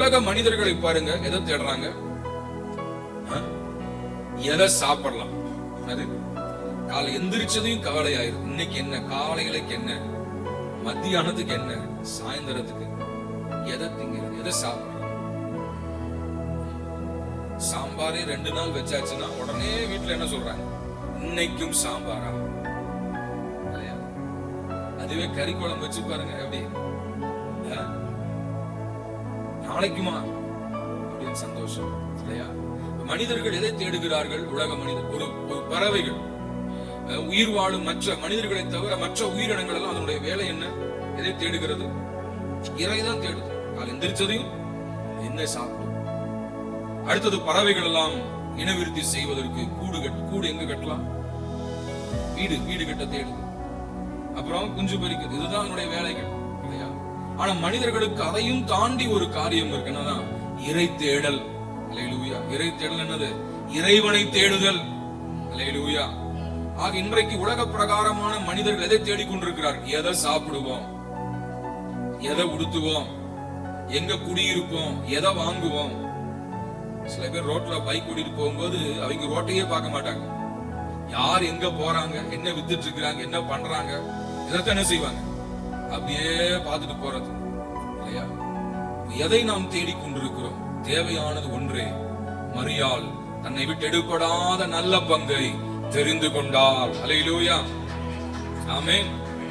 உலக மனிதர்களை பாருங்க, எதை தேடுறாங்க? எதை சாப்பிடலாம். அது காலை எந்திரிச்சதையும் கவலை ஆயிரும். இன்னைக்கு என்ன, காலையிலக்கு என்ன, மத்தியானத்துக்கு என்ன, சாயந்தரத்துக்கு எதை திங்கிறது, எதை சாப்பிடலாம். சாம்பாரே 2 நாள் வச்சாச்சுன்னா உடனே வீட்டுல என்ன சொல்றாங்க, இன்னைக்கும் சாம்பாரா. அதுவே கறி குழம்பு வச்சு பாருங்க, எப்படி நாளைக்குமா அப்படின்னு சந்தோஷம் இல்லையா? மனிதர்கள் எதை தேடுகிறார்கள்? உலக மனிதர், ஒரு பறவைகள், உயிர் வாழும் மற்ற மனிதர்களை தவிர மற்ற உயிரினங்கள் எல்லாம் அதனுடைய வேலை என்ன? எதை தேடுகிறது? இறைதான் தேடுது. காலை எந்திரிச்சதையும் என்ன சாப்பிடும். அடுத்தது பறவைகள் எல்லாம் இனவிருத்தி செய்வதற்கு கூடு எங்க கட்டலாம்? வீடு கட்ட தேடுது. அப்புறம் குஞ்சு பறிக்குது. இதுதான் அதனுடைய வேலைகள் இல்லையா? ஆனா மனிதர்களுக்கு அதையும் தாண்டி ஒரு காரியம் இருக்கு. என்னதான்? இறை தேடல். அல்லேலூயா. இறை தேடல் என்னது? இறைவனை தேடுதல். அல்லேலூயா. ஆக இன்றைக்கு உலக பிரகாரமான மனிதர்கள் எதை தேடிக்கொண்டிருக்கிறார்கள்? எதை சாப்பிடுவோம், எதை உடுத்துவோம், எங்க குடியிருப்போம், எதை வாங்குவோம். சில பேர் ரோட்ல பைக் ஓட்டிட்டு போகும்போது அவங்க ரோட்டையே பார்க்க மாட்டாங்க. யார் எங்க போறாங்க, என்ன வித்துட்டு இருக்கிறாங்க, என்ன பண்றாங்க, இதத்தான் என்ன செய்வாங்க, அப்படியே பார்த்துட்டு போறது இல்லையா? எதை நாம் தேடிக்கொண்டிருக்கிறோம்? தேவையானது ஒன்றே. மரியாள் தன்னை விட்டு எடுபடாத நல்ல பங்கை தெரிந்து கொண்டாள். அல்லேலூயா. ஆமென்.